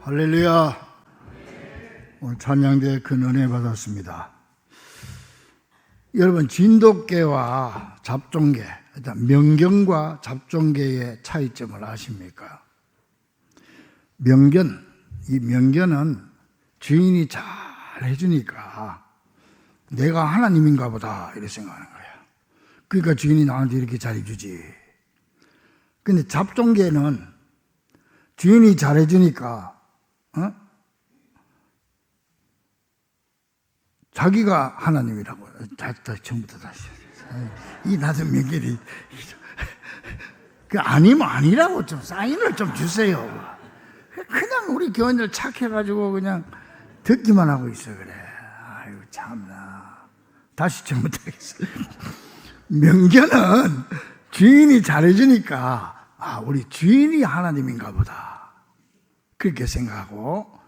할렐루야. 오늘 찬양대에 큰 은혜 받았습니다. 여러분, 진돗개와 잡종개, 명견과 잡종개의 차이점을 아십니까? 이 명견은 주인이 잘 해주니까 내가 하나님인가 보다 이렇게 생각하는 거야. 그러니까 주인이 나한테 이렇게 잘해주지. 근데 잡종개는 주인이 잘해주니까 자기가 하나님이라고. 처음부터 다시. 이 낮은 명견이. 아니면 아니라고 좀 사인을 좀 주세요. 그냥 우리 교인들 착해가지고 그냥 듣기만 하고 있어, 그래. 아이고, 참나. 다시 처음부터 하겠어요. 명견은 주인이 잘해주니까, 우리 주인이 하나님인가 보다. 그렇게 생각하고,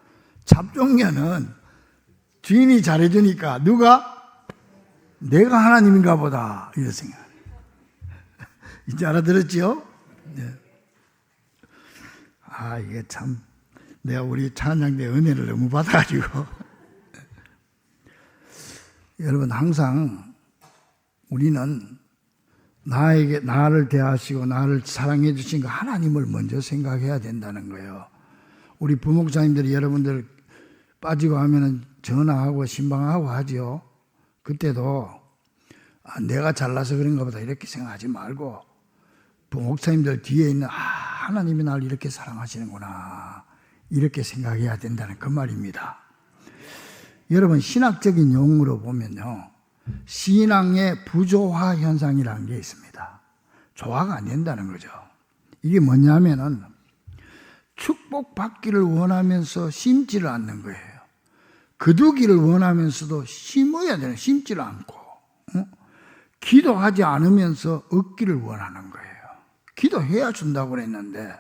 잡종견은 주인이 잘해주니까 내가 하나님인가 보다 이런 생각. 이제 알아들었죠? 네. 이게 참 내가 우리 찬양대 은혜를 너무 받아가지고 여러분, 항상 우리는 나를 대하시고 나를 사랑해 주신 그 하나님을 먼저 생각해야 된다는 거예요. 우리 부목사님들이 여러분들 빠지고 하면은 전화하고 신방하고 하죠. 그때도 내가 잘나서 그런가 보다 이렇게 생각하지 말고 목사님들 뒤에 있는 하나님이 나를 이렇게 사랑하시는구나 이렇게 생각해야 된다는 그 말입니다. 여러분, 신학적인 용어로 보면요, 신앙의 부조화 현상이라는 게 있습니다. 조화가 안 된다는 거죠. 이게 뭐냐면은 축복받기를 원하면서 심지를 않는 거예요. 거두기를 원하면서도 심지를 않고, 기도하지 않으면서 얻기를 원하는 거예요. 기도해야 준다고 그랬는데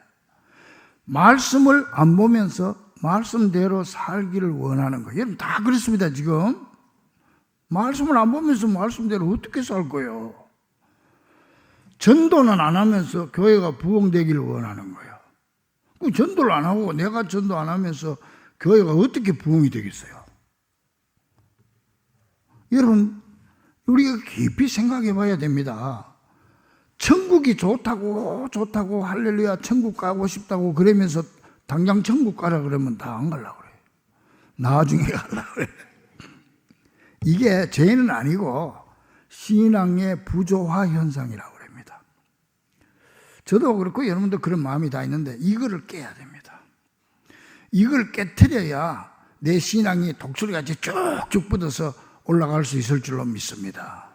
말씀을 안 보면서 말씀대로 살기를 원하는 거예요. 여러분, 다 그렇습니다. 지금 말씀을 안 보면서 말씀대로 어떻게 살 거예요? 전도는 안 하면서 교회가 부흥되기를 원하는 거예요. 전도를 안 하고 내가 전도 안 하면서 교회가 어떻게 부흥이 되겠어요? 여러분, 우리가 깊이 생각해 봐야 됩니다. 천국이 좋다고 할렐루야 천국 가고 싶다고 그러면서 당장 천국 가라 그러면 다 안 가려고 그래요. 나중에 가려고 그래요. 이게 죄는 아니고 신앙의 부조화 현상이라고 그럽니다. 저도 그렇고 여러분도 그런 마음이 다 있는데 이거를 깨야 됩니다. 이걸 깨트려야 내 신앙이 독수리같이 쭉쭉 뻗어서 올라갈 수 있을 줄로 믿습니다.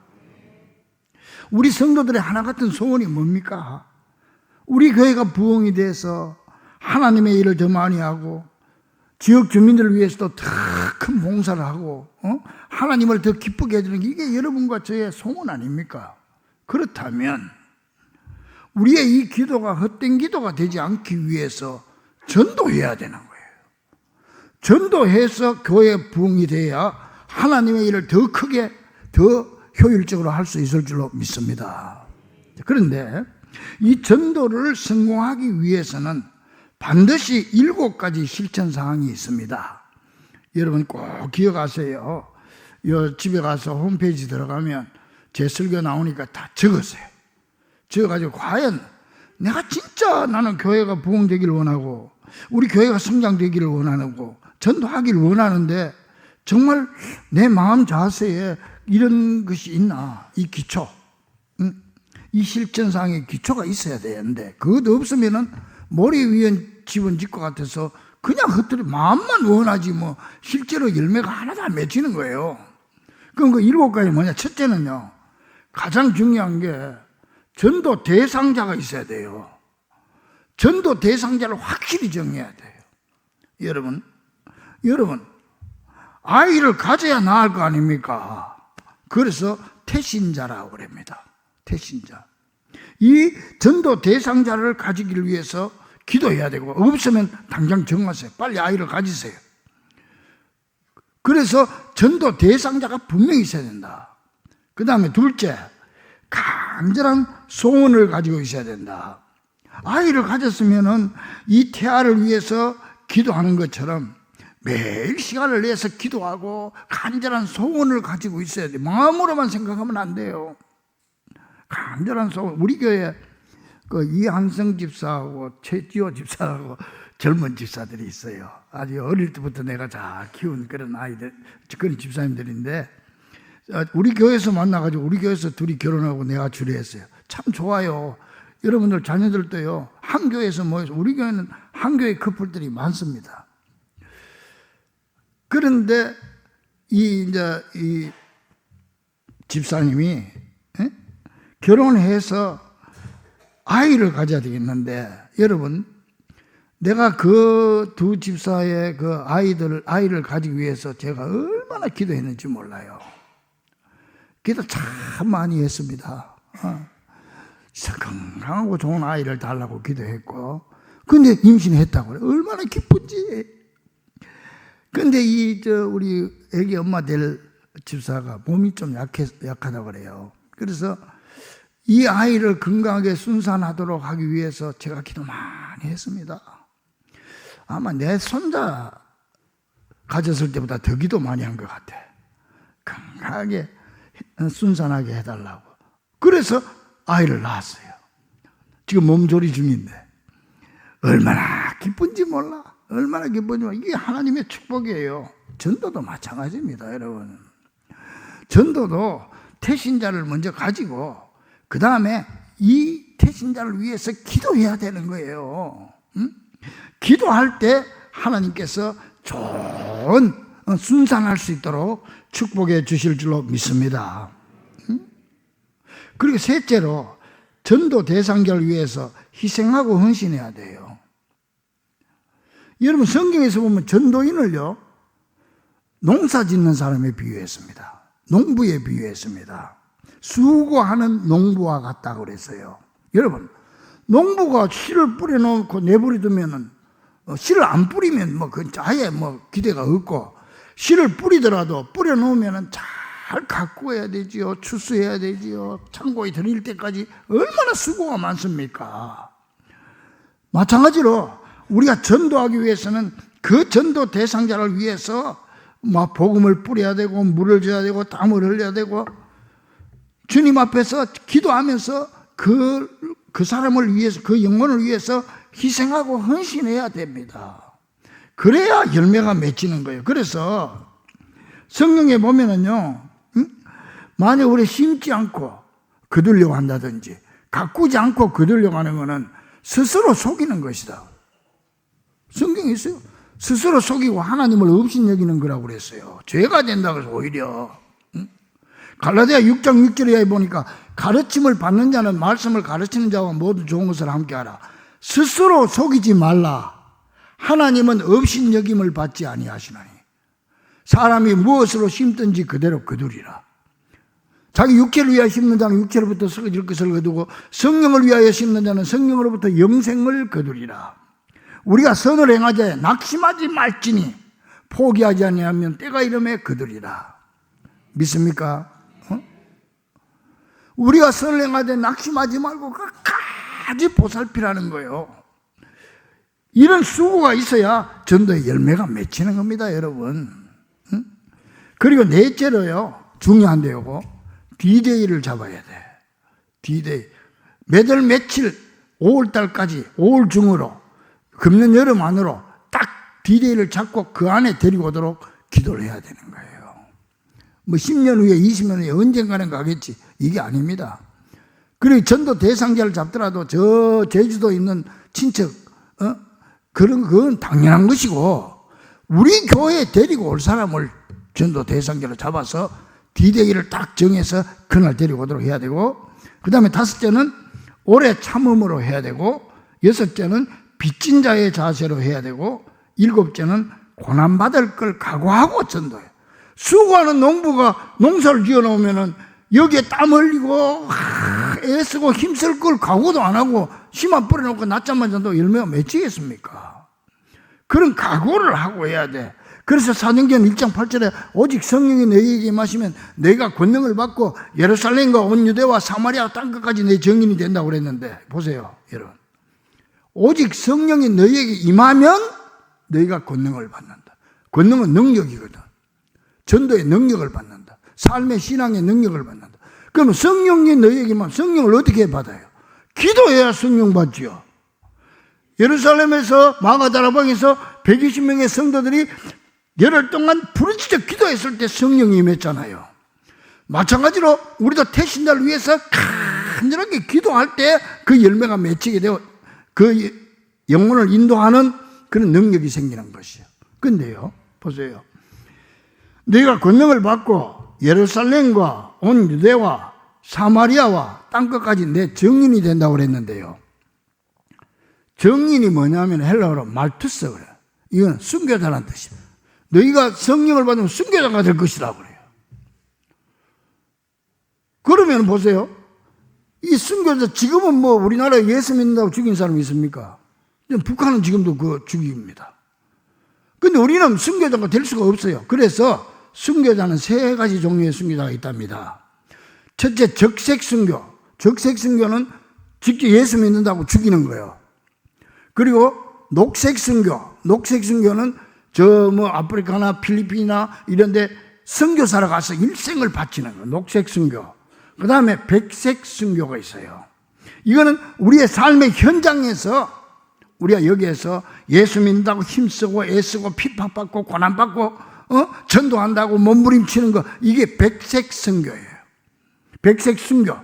우리 성도들의 하나 같은 소원이 뭡니까? 우리 교회가 부흥이 돼서 하나님의 일을 더 많이 하고 지역 주민들을 위해서도 더 큰 봉사를 하고 하나님을 더 기쁘게 해주는 게 이게 여러분과 저의 소원 아닙니까? 그렇다면 우리의 이 기도가 헛된 기도가 되지 않기 위해서 전도해야 되는 거예요. 전도해서 교회 부흥이 돼야 하나님의 일을 더 크게 더 효율적으로 할 수 있을 줄로 믿습니다. 그런데 이 전도를 성공하기 위해서는 반드시 7가지 실천 사항이 있습니다. 여러분 꼭 기억하세요. 집에 가서 홈페이지 들어가면 제 설교 나오니까 다 적으세요. 적어가지고 과연 내가 진짜 나는 교회가 부흥되기를 원하고 우리 교회가 성장되기를 원하고 전도하기를 원하는데 정말 내 마음 자세에 이런 것이 있나? 이 기초, 이 실천상의 기초가 있어야 되는데 그것도 없으면은 머리 위에 집은 질 것 같아서 그냥 헛들이 마음만 원하지 뭐 실제로 열매가 하나도 안 맺히는 거예요. 그럼 그 7가지 뭐냐? 첫째는요, 가장 중요한 게 전도 대상자가 있어야 돼요. 전도 대상자를 확실히 정해야 돼요. 여러분 아이를 가져야 나을 거 아닙니까? 그래서 태신자라고 그럽니다. 태신자. 이 전도 대상자를 가지기를 위해서 기도해야 되고 없으면 당장 정하세요. 빨리 아이를 가지세요. 그래서 전도 대상자가 분명히 있어야 된다. 그 다음에 둘째, 간절한 소원을 가지고 있어야 된다. 아이를 가졌으면은 이 태아를 위해서 기도하는 것처럼 매일 시간을 내서 기도하고 간절한 소원을 가지고 있어야 돼요. 마음으로만 생각하면 안 돼요. 간절한 소원. 우리 교회 이한성 집사하고 최지호 집사하고 젊은 집사들이 있어요. 아주 어릴 때부터 내가 잘 키운 그런 아이들, 그런 집사님들인데, 우리 교회에서 만나가지고 우리 교회에서 둘이 결혼하고 내가 주례했어요. 참 좋아요. 여러분들 자녀들도요, 한 교회에서 모여서, 우리 교회는 한 교회 커플들이 많습니다. 그런데 이 집사님이 결혼해서 아이를 가져야 되겠는데, 여러분, 내가 그 두 집사의 그 아이를 가지기 위해서 제가 얼마나 기도했는지 몰라요. 기도 참 많이 했습니다. 건강하고 좋은 아이를 달라고 기도했고, 근데 임신했다고 그래. 얼마나 기쁜지. 근데 우리 애기 엄마 될 집사가 몸이 좀 약하다고 그래요. 그래서 이 아이를 건강하게 순산하도록 하기 위해서 제가 기도 많이 했습니다. 아마 내 손자 가졌을 때보다 더 기도 많이 한 것 같아. 건강하게 순산하게 해달라고. 그래서 아이를 낳았어요. 지금 몸조리 중인데 얼마나 기쁜지 몰라. 얼마나 기쁜지 몰라. 이게 하나님의 축복이에요. 전도도 마찬가지입니다, 여러분. 전도도 태신자를 먼저 가지고 그 다음에 이 태신자를 위해서 기도해야 되는 거예요. 기도할 때 하나님께서 좋은 순산할 수 있도록 축복해 주실 줄로 믿습니다. 그리고 셋째로 전도 대상자를 위해서 희생하고 헌신해야 돼요. 여러분, 성경에서 보면 전도인을요, 농사 짓는 사람에 비유했습니다. 농부에 비유했습니다. 수고하는 농부와 같다고 그랬어요. 여러분, 농부가 씨를 뿌려놓고 내버려두면은, 씨를 안 뿌리면 그건 아예 기대가 없고, 씨를 뿌리더라도 뿌려놓으면은 잘 가꾸어야 되지요. 추수해야 되지요. 창고에 들일 때까지 얼마나 수고가 많습니까? 마찬가지로 우리가 전도하기 위해서는 그 전도 대상자를 위해서 복음을 뿌려야 되고, 물을 줘야 되고, 땀을 흘려야 되고, 주님 앞에서 기도하면서 그 사람을 위해서, 그 영혼을 위해서 희생하고 헌신해야 됩니다. 그래야 열매가 맺히는 거예요. 그래서 성경에 보면은요, 만약 우리 심지 않고 거두려고 한다든지 가꾸지 않고 거두려고 하는 것은 스스로 속이는 것이다. 성경에 있어요. 스스로 속이고 하나님을 업신여기는 거라고 그랬어요. 죄가 된다고 해서 오히려. 갈라디아 6장 6절에 보니까 가르침을 받는 자는 말씀을 가르치는 자와 모두 좋은 것을 함께하라. 스스로 속이지 말라. 하나님은 업신여김을 받지 아니하시나니 사람이 무엇으로 심든지 그대로 거두리라. 자기 육체를 위하여 심는 자는 육체로부터 썩어질 것을 거두고 성령을 위하여 심는 자는 성령으로부터 영생을 거두리라. 우리가 선을 행하되 낙심하지 말지니 포기하지 아니하면 때가 이름에 거두리라. 믿습니까? 우리가 선을 행하되 낙심하지 말고 끝까지 보살피라는 거예요. 이런 수고가 있어야 전도의 열매가 맺히는 겁니다, 여러분. 그리고 넷째로요, 중요한데요, D-Day를 잡아야 돼. D-Day. 매달 며칠 5월달까지 5월 중으로 금년 여름 안으로 딱 D-Day를 잡고 그 안에 데리고 오도록 기도를 해야 되는 거예요. 10년 후에 20년 후에 언젠가는 가겠지, 이게 아닙니다. 그리고 전도 대상자를 잡더라도 저 제주도에 있는 친척, 그건 당연한 것이고, 우리 교회에 데리고 올 사람을 전도 대상자로 잡아서 D-Day를 딱 정해서 그날 데리고 오도록 해야 되고, 그 다음에 다섯째는 오래 참음으로 해야 되고, 여섯째는 빚진 자의 자세로 해야 되고, 일곱째는 고난받을 걸 각오하고 전도해. 수고하는 농부가 농사를 지어 놓으면은 여기에 땀 흘리고 애쓰고 힘쓸 걸 각오도 안 하고 씨만 뿌려놓고 낮잠만 자도 열매가 맺히겠습니까? 그런 각오를 하고 해야 돼. 그래서 사도행전 1장 8절에 오직 성령이 너희에게 임하시면 너희가 권능을 받고 예루살렘과 온 유대와 사마리아 땅끝까지 내 증인이 된다고 그랬는데, 보세요 여러분, 오직 성령이 너희에게 임하면 너희가 권능을 받는다. 권능은 능력이거든. 전도의 능력을 받는다. 삶의 신앙의 능력을 받는다. 그러면 성령이 너희에게만, 성령을 어떻게 받아요? 기도해야 성령 받지요. 예루살렘에서 마가다라방에서 120명의 성도들이 열흘 동안 부르짖어 기도했을 때 성령이 임했잖아요. 마찬가지로 우리도 태신자를 위해서 간절하게 기도할 때 그 열매가 맺히게 되고 그 영혼을 인도하는 그런 능력이 생기는 것이요. 근데요, 보세요. 너희가 권능을 받고 예루살렘과 온 유대와 사마리아와 땅끝까지 내 증인이 된다고 그랬는데요. 증인이 뭐냐면 헬라어로 말투스 그래요. 이건 순교자라는 뜻이에요. 너희가 성령을 받으면 순교자가 될 것이라고 그래요. 그러면 보세요. 이 순교자, 지금은 뭐 우리나라에 예수 믿는다고 죽인 사람이 있습니까? 북한은 지금도 그 죽입니다. 근데 우리는 순교자가 될 수가 없어요. 그래서 순교자는 세 가지 종류의 순교자가 있답니다. 첫째, 적색 순교. 적색 순교는 직접 예수 믿는다고 죽이는 거예요. 그리고 녹색 순교. 녹색 순교는 아프리카나 필리핀이나 이런 데 선교사로 가서 일생을 바치는 거예요. 녹색 순교. 그 다음에 백색 순교가 있어요. 이거는 우리의 삶의 현장에서 우리가 여기에서 예수 믿는다고 힘쓰고 애쓰고 핍박받고 고난받고 전도한다고 몸부림치는 거, 이게 백색 순교예요. 백색 순교.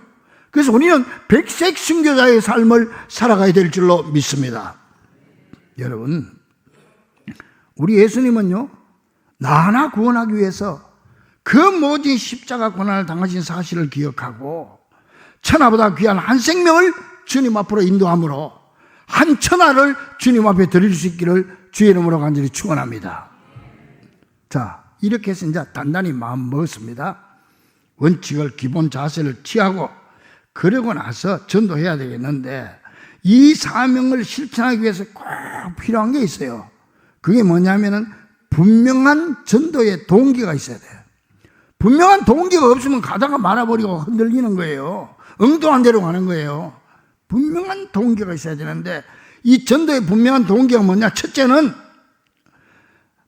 그래서 우리는 백색 순교자의 삶을 살아가야 될 줄로 믿습니다. 여러분, 우리 예수님은요, 나 하나 구원하기 위해서 그 모든 십자가 고난을 당하신 사실을 기억하고 천하보다 귀한 한 생명을 주님 앞으로 인도함으로 한 천하를 주님 앞에 드릴 수 있기를 주의 이름으로 간절히 축원합니다. 자, 이렇게 해서 이제 단단히 마음 먹었습니다. 원칙을, 기본 자세를 취하고 그러고 나서 전도해야 되겠는데, 이 사명을 실천하기 위해서 꼭 필요한 게 있어요. 그게 뭐냐면은 분명한 전도의 동기가 있어야 돼요. 분명한 동기가 없으면 가다가 말아버리고 흔들리는 거예요. 엉뚱한 데로 가는 거예요. 분명한 동기가 있어야 되는데, 이 전도의 분명한 동기가 뭐냐? 첫째는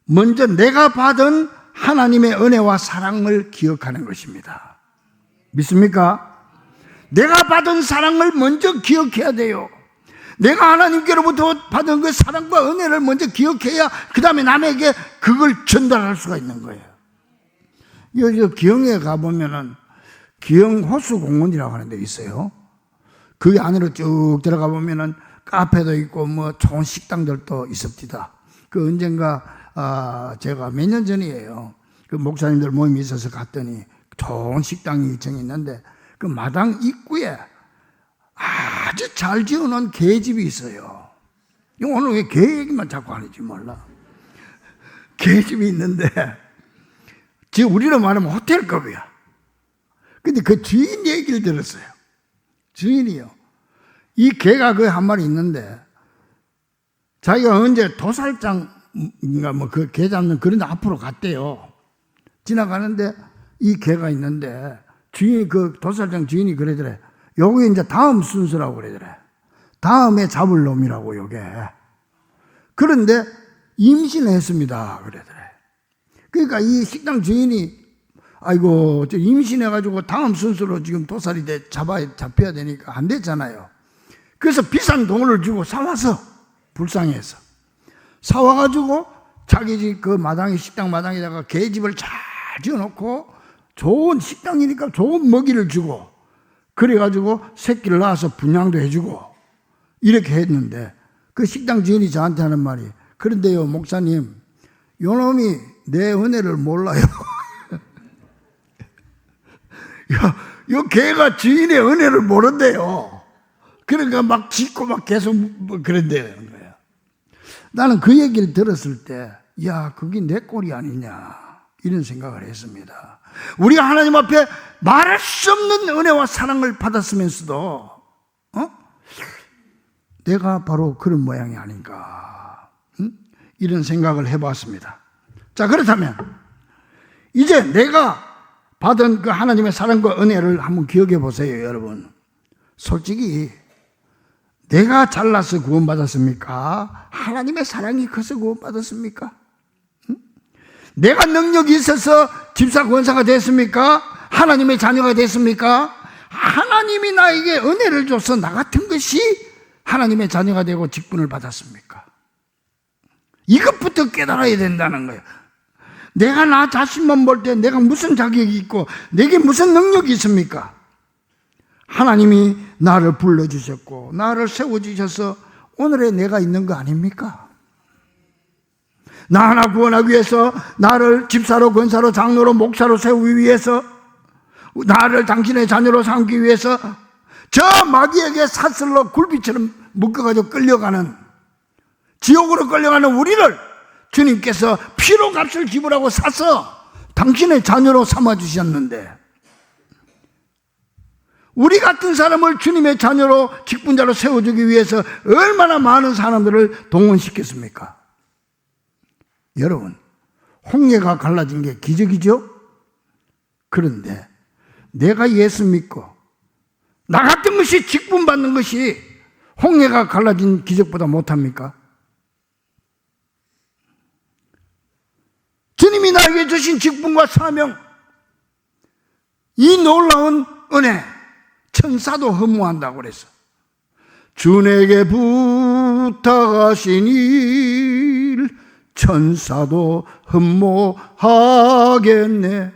먼저 내가 받은 하나님의 은혜와 사랑을 기억하는 것입니다. 믿습니까? 내가 받은 사랑을 먼저 기억해야 돼요. 내가 하나님께로부터 받은 그 사랑과 은혜를 먼저 기억해야 그 다음에 남에게 그걸 전달할 수가 있는 거예요. 여기 기영에 가보면은 기영호수공원이라고 하는 데 있어요. 그 안으로 쭉 들어가 보면은 카페도 있고 뭐 좋은 식당들도 있습니다. 그 언젠가 제가 몇 년 전이에요. 그 목사님들 모임이 있어서 갔더니 좋은 식당이 정했는데 그 마당 입구에 아주 잘 지어놓은 개집이 있어요. 오늘 왜 개 얘기만 자꾸 하는지 몰라. 개집이 있는데 지금 우리로 말하면 호텔급이야. 근데 그 주인 얘기를 들었어요. 주인이요. 이 개가 그 한 마리 있는데 자기가 언제 도살장인가 뭐 그 개 잡는 그런 데 앞으로 갔대요. 지나가는데 이 개가 있는데 주인이, 그 도살장 주인이 그러더래. 요게 이제 다음 순서라고 그러더래. 다음에 잡을 놈이라고 요게. 그런데 임신했습니다 그러더래. 그러니까 이 식당 주인이 아이고 저 임신해가지고 다음 순서로 지금 도살이 잡혀야 되니까 안 됐잖아요. 그래서 비싼 돈을 주고 사와서, 불쌍해서 사와가지고 자기 집 그 마당에, 식당 마당에다가 개집을 잘 지어놓고 좋은 식당이니까 좋은 먹이를 주고 그래가지고 새끼를 낳아서 분양도 해주고 이렇게 했는데, 그 식당 주인이 저한테 하는 말이, 그런데요 목사님, 요놈이 내 은혜를 몰라요. 요 개가 주인의 은혜를 모른대요. 그러니까 막 짖고 막 계속 그런대요. 나는 그 얘기를 들었을 때, 야, 그게 내 꼴이 아니냐, 이런 생각을 했습니다. 우리가 하나님 앞에 말할 수 없는 은혜와 사랑을 받았으면서도 내가 바로 그런 모양이 아닌가, 이런 생각을 해봤습니다. 자, 그렇다면 이제 내가 받은 그 하나님의 사랑과 은혜를 한번 기억해 보세요. 여러분, 솔직히 내가 잘나서 구원받았습니까? 하나님의 사랑이 커서 구원받았습니까? 내가 능력이 있어서 집사 권사가 됐습니까? 하나님의 자녀가 됐습니까? 하나님이 나에게 은혜를 줘서 나 같은 것이 하나님의 자녀가 되고 직분을 받았습니까? 이것부터 깨달아야 된다는 거예요. 내가 나 자신만 볼 때 내가 무슨 자격이 있고 내게 무슨 능력이 있습니까? 하나님이 나를 불러주셨고 나를 세워주셔서 오늘의 내가 있는 거 아닙니까? 나 하나 구원하기 위해서 나를 집사로 권사로 장로로 목사로 세우기 위해서 나를 당신의 자녀로 삼기 위해서 저 마귀에게 사슬로 굴비처럼 묶어가지고 끌려가는 지옥으로 끌려가는 우리를 주님께서 피로 값을 지불하고 사서 당신의 자녀로 삼아주셨는데 우리 같은 사람을 주님의 자녀로 직분자로 세워주기 위해서 얼마나 많은 사람들을 동원시켰습니까? 여러분, 홍해가 갈라진 게 기적이죠? 그런데 내가 예수 믿고 나 같은 것이 직분받는 것이 홍해가 갈라진 기적보다 못합니까? 주님이 나에게 주신 직분과 사명, 이 놀라운 은혜, 천사도 흠모한다고 그랬어. 주에게 부탁하신 일 천사도 흠모하겠네.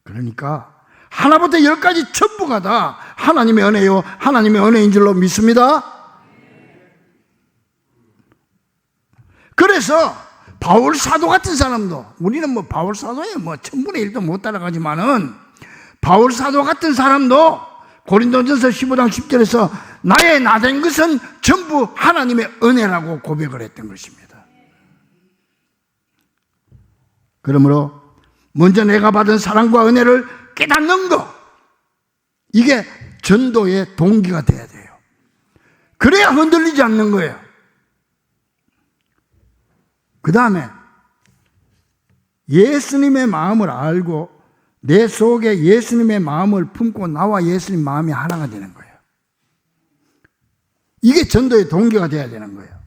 그러니까 하나부터 10까지 전부가 다 하나님의 은혜요, 하나님의 은혜인 줄로 믿습니다. 그래서 바울 사도 같은 사람도, 우리는 뭐 바울 사도에 뭐 1000분의 1도 못 따라가지만은 바울 사도 같은 사람도 고린도전서 15장 10절에서 나의 나된 것은 전부 하나님의 은혜라고 고백을 했던 것입니다. 그러므로 먼저 내가 받은 사랑과 은혜를 깨닫는 것, 이게 전도의 동기가 돼야 돼요. 그래야 흔들리지 않는 거예요. 그 다음에 예수님의 마음을 알고 내 속에 예수님의 마음을 품고 나와 예수님 마음이 하나가 되는 거예요. 이게 전도의 동기가 돼야 되는 거예요.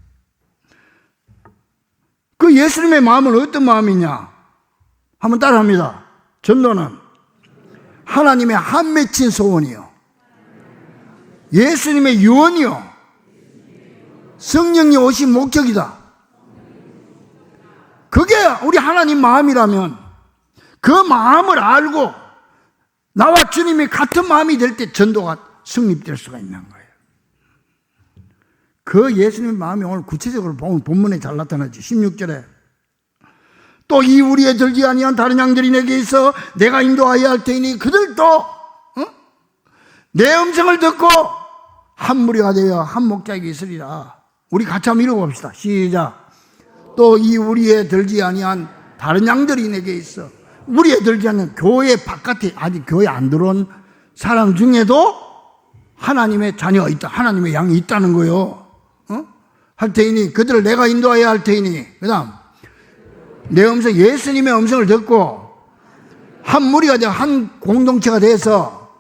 그 예수님의 마음은 어떤 마음이냐? 한번 따라합니다. 전도는 하나님의 한 맺힌 소원이요, 예수님의 유언이요, 성령이 오신 목적이다. 그게 우리 하나님 마음이라면 그 마음을 알고 나와 주님이 같은 마음이 될 때 전도가 성립될 수가 있는 거예요. 그 예수님의 마음이 오늘 구체적으로 보면 본문에 잘 나타나지. 16절에 또 이 우리의 들지 아니한 다른 양들이 내게 있어 내가 인도하여야 할 테니 그들도 내 음성을 듣고 한 무리가 되어 한 목자에게 있으리라. 우리 같이 한번 읽어봅시다. 시작. 또 이 우리의 들지 아니한 다른 양들이 내게 있어. 우리의 들지 않는 교회 바깥에 아직 교회 안 들어온 사람 중에도 하나님의 자녀가 있다, 하나님의 양이 있다는 거요. 할 테이니 그들을 내가 인도하여야 할 테이니, 그 다음 내 음성, 예수님의 음성을 듣고 한 무리가 되어 한 공동체가 돼서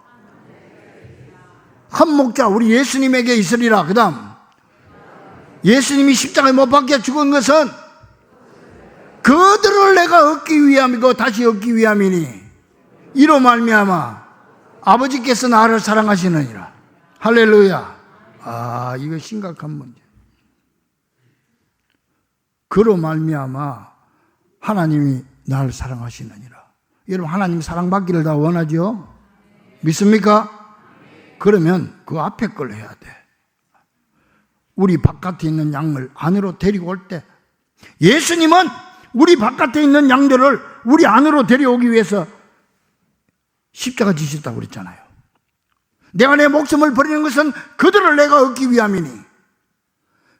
한 목자 우리 예수님에게 있으리라. 그 다음 예수님이 십자가에 못 박혀 죽은 것은 그들을 내가 얻기 위함이고 다시 얻기 위함이니 이로 말미암아 아버지께서 나를 사랑하시느니라. 할렐루야. 아, 이거 심각한 문제. 그로 말미암아 하나님이 나를 사랑하시느니라. 여러분, 하나님 사랑받기를 다 원하죠? 믿습니까? 그러면 그 앞에 걸 해야 돼. 우리 바깥에 있는 양을 안으로 데리고 올 때, 예수님은 우리 바깥에 있는 양들을 우리 안으로 데려오기 위해서 십자가 지셨다고 그랬잖아요. 내가 내 목숨을 버리는 것은 그들을 내가 얻기 위함이니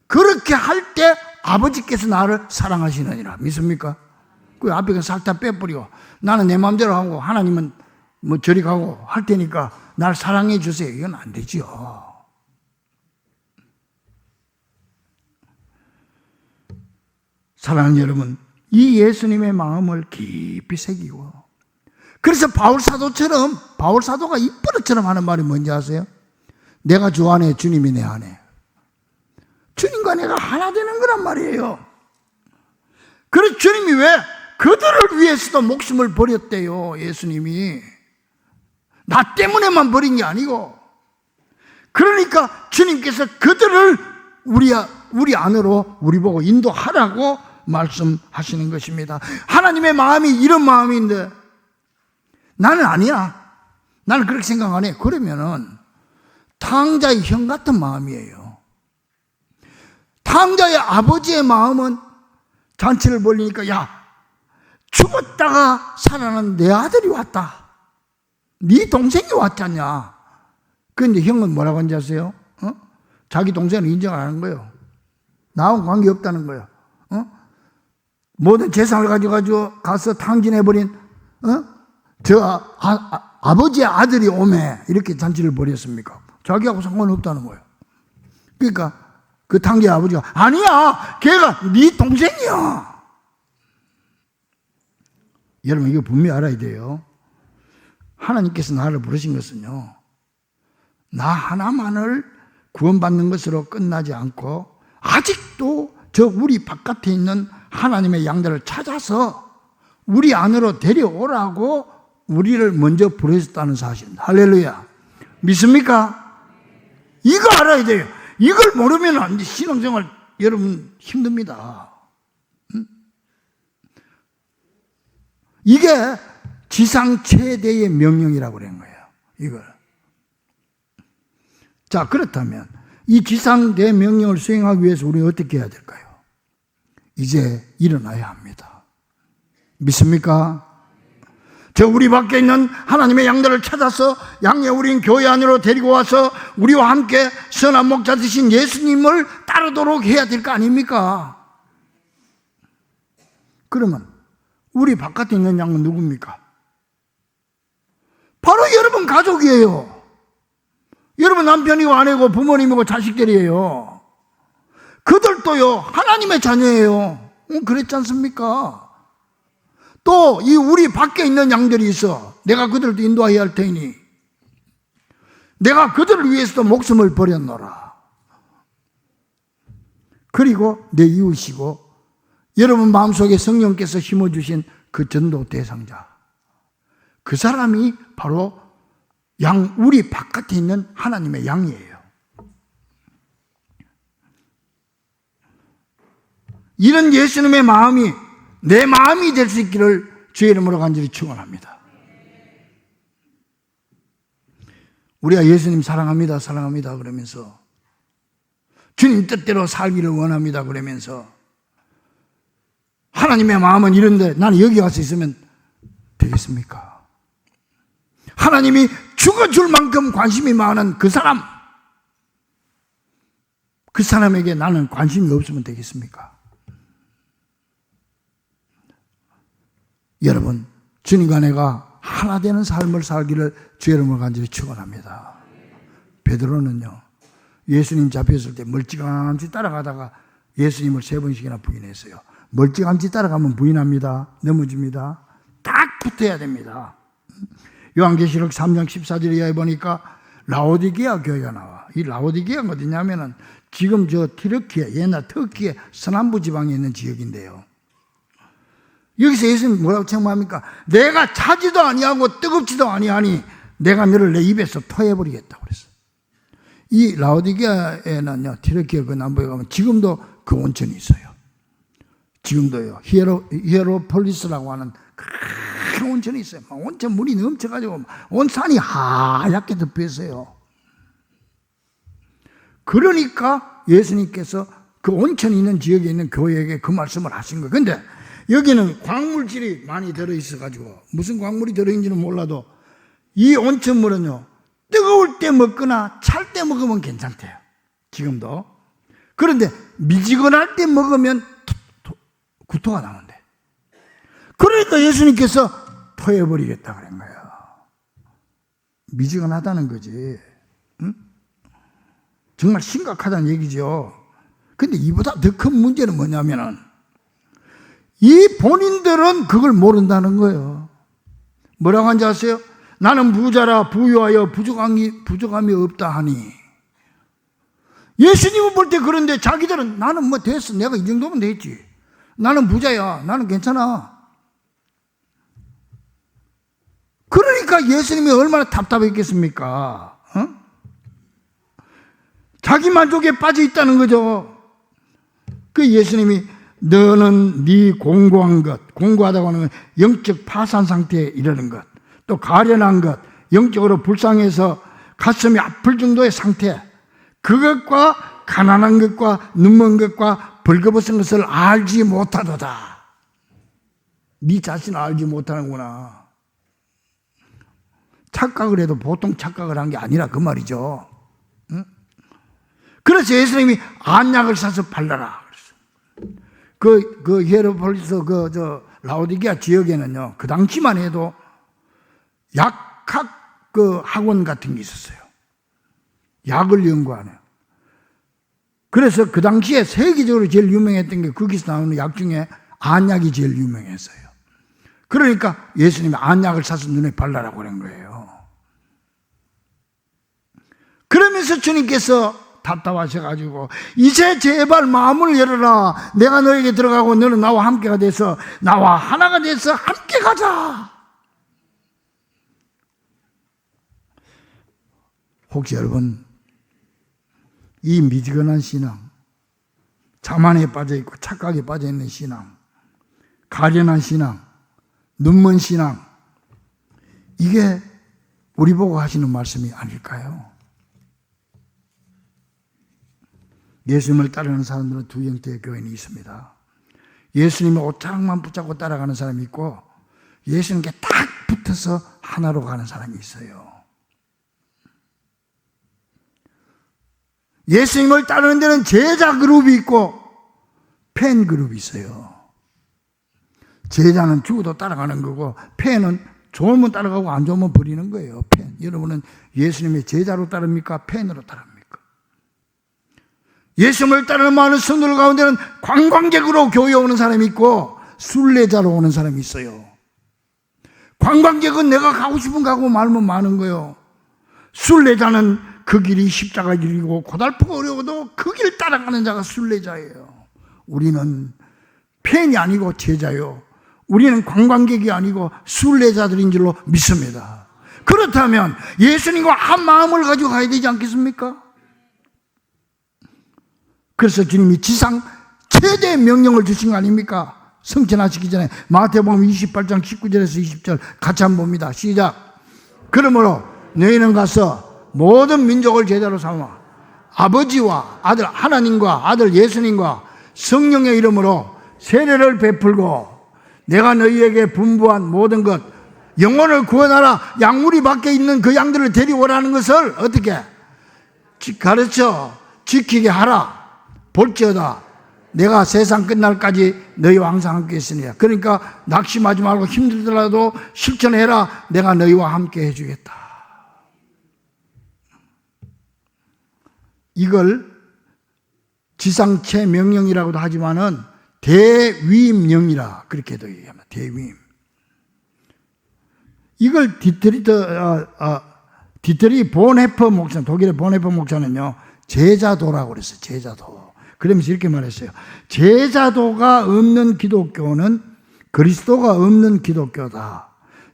그렇게 할 때 아버지께서 나를 사랑하시느니라. 믿습니까? 그 앞에 싹 다 빼버리고 나는 내 마음대로 하고 하나님은 뭐 저리 가고 할 테니까 날 사랑해 주세요. 이건 안 되죠. 사랑하는 여러분, 이 예수님의 마음을 깊이 새기고, 그래서 바울 사도가 입버릇처럼 하는 말이 뭔지 아세요? 내가 주 안에, 주님이 내 안에. 주님과 내가 하나 되는 거란 말이에요. 그래서 주님이 왜 그들을 위해서도 목숨을 버렸대요. 예수님이. 나 때문에만 버린 게 아니고. 그러니까 주님께서 그들을 우리 안으로 우리 보고 인도하라고 말씀하시는 것입니다. 하나님의 마음이 이런 마음인데 나는 아니야. 나는 그렇게 생각 안 해. 그러면은 탕자의 형 같은 마음이에요. 탕자의 아버지의 마음은 잔치를 벌리니까 야, 죽었다가 살아난 내 아들이 왔다. 네 동생이 왔잖냐. 그런데 형은 뭐라고 하는지 아세요? 자기 동생을 인정 안 하는 거예요. 나하고 관계없다는 거예요. 모든 재산을 가지고 가서 탕진해버린 아버지의 아들이 오매 이렇게 잔치를 벌였습니까? 자기하고 상관없다는 거예요. 그러니까 그 탕자의 아버지가 아니야, 걔가 네 동생이야. 여러분 이거 분명히 알아야 돼요. 하나님께서 나를 부르신 것은요, 나 하나만을 구원받는 것으로 끝나지 않고 아직도 저 우리 바깥에 있는 하나님의 양들을 찾아서 우리 안으로 데려오라고 우리를 먼저 부르셨다는 사실입니다. 할렐루야. 믿습니까? 이거 알아야 돼요. 이걸 모르면 신앙생활 여러분 힘듭니다. 이게 지상 최대의 명령이라고 그런 거예요. 이걸. 자, 그렇다면 이 지상 대명령을 수행하기 위해서 우리는 어떻게 해야 될까요? 이제 일어나야 합니다. 믿습니까? 저 우리 밖에 있는 하나님의 양들을 찾아서 양의 우린 교회 안으로 데리고 와서 우리와 함께 선한 목자 되신 예수님을 따르도록 해야 될 거 아닙니까? 그러면 우리 바깥에 있는 양은 누굽니까? 바로 여러분 가족이에요. 여러분 남편이고 아내고 부모님이고 자식들이에요. 그들도요 하나님의 자녀예요. 그랬지 않습니까? 또 이 우리 밖에 있는 양들이 있어. 내가 그들도 인도해야 할 테니 내가 그들을 위해서도 목숨을 버렸노라. 그리고 내 이웃이고 여러분 마음속에 성령께서 심어주신 그 전도 대상자, 그 사람이 바로 우리 바깥에 있는 하나님의 양이에요. 이런 예수님의 마음이 내 마음이 될 수 있기를 주의 이름으로 간절히 축원합니다. 우리가 예수님 사랑합니다, 사랑합니다 그러면서 주님 뜻대로 살기를 원합니다 그러면서 하나님의 마음은 이런데 나는 여기 와서 있으면 되겠습니까? 하나님이 죽어줄 만큼 관심이 많은 그 사람에게 나는 관심이 없으면 되겠습니까? 여러분, 주님과 내가 하나 되는 삶을 살기를 주의 이름으로 간절히 축원합니다. 베드로는요, 예수님 잡혔을 때 멀찌감치 따라가다가 예수님을 3번씩이나 부인했어요. 멀찌감치 따라가면 부인합니다. 넘어집니다. 딱 붙어야 됩니다. 요한계시록 3장 14절 이하에 보니까 라오디게아 교회가 나와. 이 라오디게아가 어디냐면은 지금 저 튀르키예, 옛날 터키의 서남부 지방에 있는 지역인데요. 여기서 예수님 뭐라고 책망합니까? 내가 차지도 아니하고 뜨겁지도 아니하니 내가 너를 내 입에서 토해버리겠다고 그랬어요. 이 라오디게아에는요, 튀르키예 그 남부에 가면 지금도 그 온천이 있어요. 지금도요, 히에로폴리스라고 하는 큰 온천이 있어요. 온천 물이 넘쳐가지고 온 산이 하얗게 덮여 있어요. 그러니까 예수님께서 그 온천이 있는 지역에 있는 교회에게 그 말씀을 하신 거예요. 근데 여기는 광물질이 많이 들어있어가지고 무슨 광물이 들어있는지는 몰라도 이 온천물은요, 뜨거울 때 먹거나 찰 때 먹으면 괜찮대요. 지금도. 그런데 미지근할 때 먹으면 구토가 나는데. 그러니까 예수님께서 토해버리겠다 그런 거예요. 미지근하다는 거지. 응? 정말 심각하다는 얘기죠. 근데 이보다 더 큰 문제는 뭐냐면은 이 본인들은 그걸 모른다는 거예요. 뭐라고 한지 아세요? 나는 부자라 부유하여 부족함이 없다 하니 예수님은 볼 때 그런데 자기들은 나는 뭐 됐어. 내가 이 정도면 됐지. 나는 부자야. 나는 괜찮아. 그러니까 예수님이 얼마나 답답했겠습니까? 자기 만족에 빠져 있다는 거죠. 그 예수님이 너는 네 공고한 것, 공고하다고 하는 건 영적 파산 상태에 이르는 것, 또 가련한 것, 영적으로 불쌍해서 가슴이 아플 정도의 상태, 그것과 가난한 것과 눈먼 것과 벌거벗은 것을 알지 못하도다. 네 자신을 알지 못하는구나. 착각을 해도 보통 착각을 한 게 아니라 그 말이죠. 응? 그래서 예수님이 안약을 사서 발라라. 그 히에로폴리스 라오디게아 지역에는요, 그 당시만 해도 약학 학원 같은 게 있었어요. 약을 연구하는. 그래서 그 당시에 세계적으로 제일 유명했던 게 거기서 나오는 약 중에 안약이 제일 유명했어요. 그러니까 예수님이 안약을 사서 눈에 발라라고 그런 거예요. 그러면서 주님께서 답답하셔가지고 이제 제발 마음을 열어라. 내가 너에게 들어가고 너는 나와 함께가 돼서 나와 하나가 돼서 함께 가자. 혹시 여러분 이 미지근한 신앙, 자만에 빠져있고 착각에 빠져있는 신앙, 가련한 신앙, 눈먼 신앙, 이게 우리 보고 하시는 말씀이 아닐까요? 예수님을 따르는 사람들은 두 형태의 교인이 있습니다. 예수님의 옷자락만 붙잡고 따라가는 사람이 있고 예수님께 딱 붙어서 하나로 가는 사람이 있어요. 예수님을 따르는 데는 제자 그룹이 있고 팬 그룹이 있어요. 제자는 죽어도 따라가는 거고 팬은 좋으면 따라가고 안 좋으면 버리는 거예요. 팬. 여러분은 예수님의 제자로 따릅니까? 팬으로 따릅니까? 예수님을 따르는 많은 성도들 가운데는 관광객으로 교회에 오는 사람이 있고 순례자로 오는 사람이 있어요. 관광객은 내가 가고 싶은 가고 말면 많은 거예요. 순례자는 그 길이 십자가 길이고 고달프고 어려워도 그 길 따라가는 자가 순례자예요. 우리는 팬이 아니고 제자요. 우리는 관광객이 아니고 순례자들인 줄로 믿습니다. 그렇다면 예수님과 한 마음을 가지고 가야 되지 않겠습니까? 그래서 주님이 지상 최대 명령을 주신 거 아닙니까? 성천하시기 전에 마태복음 28장 19절에서 20절 같이 한번 봅니다. 시작. 그러므로 너희는 가서 모든 민족을 제자로 삼아 아버지와 아들 하나님과 아들 예수님과 성령의 이름으로 세례를 베풀고 내가 너희에게 분부한 모든 것 영혼을 구원하라. 양무리 밖에 있는 그 양들을 데려오라는 것을 어떻게 가르쳐 지키게 하라. 볼지어다 내가 세상 끝날까지 너희와 항상 함께 있으니라. 그러니까 낙심하지 말고 힘들더라도 실천해라. 내가 너희와 함께 해주겠다. 이걸 지상체 명령이라고도 하지만은 대위임령이라 그렇게도 얘기합니다. 대위임. 이걸 디트리 본헤퍼 목사, 독일의 본헤퍼 목사는요 제자도라고 그랬어요. 제자도. 그러면서 이렇게 말했어요. 제자도가 없는 기독교는 그리스도가 없는 기독교다.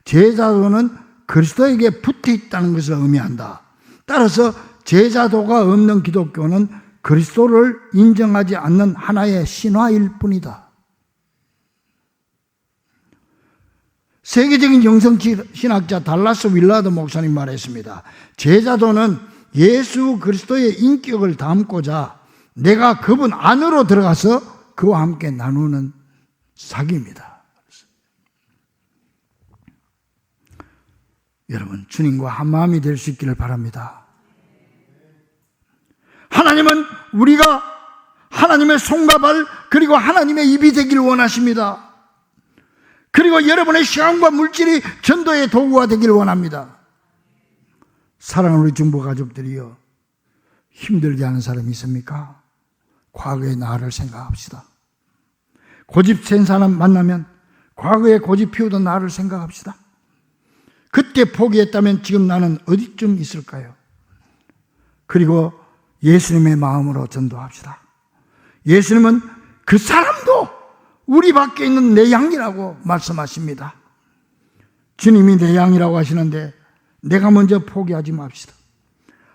제자도는 그리스도에게 붙어 있다는 것을 의미한다. 따라서 제자도가 없는 기독교는 그리스도를 인정하지 않는 하나의 신화일 뿐이다. 세계적인 영성신학자 달라스 윌라드 목사님 말했습니다. 제자도는 예수 그리스도의 인격을 담고자 내가 그분 안으로 들어가서 그와 함께 나누는 사기입니다. 여러분, 주님과 한 마음이 될 수 있기를 바랍니다. 하나님은 우리가 하나님의 손과 발 그리고 하나님의 입이 되기를 원하십니다. 그리고 여러분의 시간과 물질이 전도의 도구가 되기를 원합니다. 사랑하는 우리 중보 가족들이여, 힘들게 하는 사람이 있습니까? 과거의 나를 생각합시다. 고집 센 사람 만나면 과거에 고집 피우던 나를 생각합시다. 그때 포기했다면 지금 나는 어디쯤 있을까요? 그리고 예수님의 마음으로 전도합시다. 예수님은 그 사람도 우리 밖에 있는 내 양이라고 말씀하십니다. 주님이 내 양이라고 하시는데 내가 먼저 포기하지 맙시다.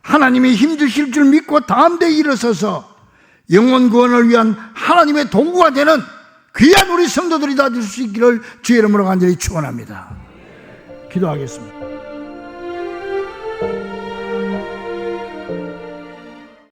하나님이 힘주실 줄 믿고 담대히 일어서서 영혼 구원을 위한 하나님의 도구가 되는 귀한 우리 성도들이 다 될 수 있기를 주의 이름으로 간절히 축원합니다. 기도하겠습니다.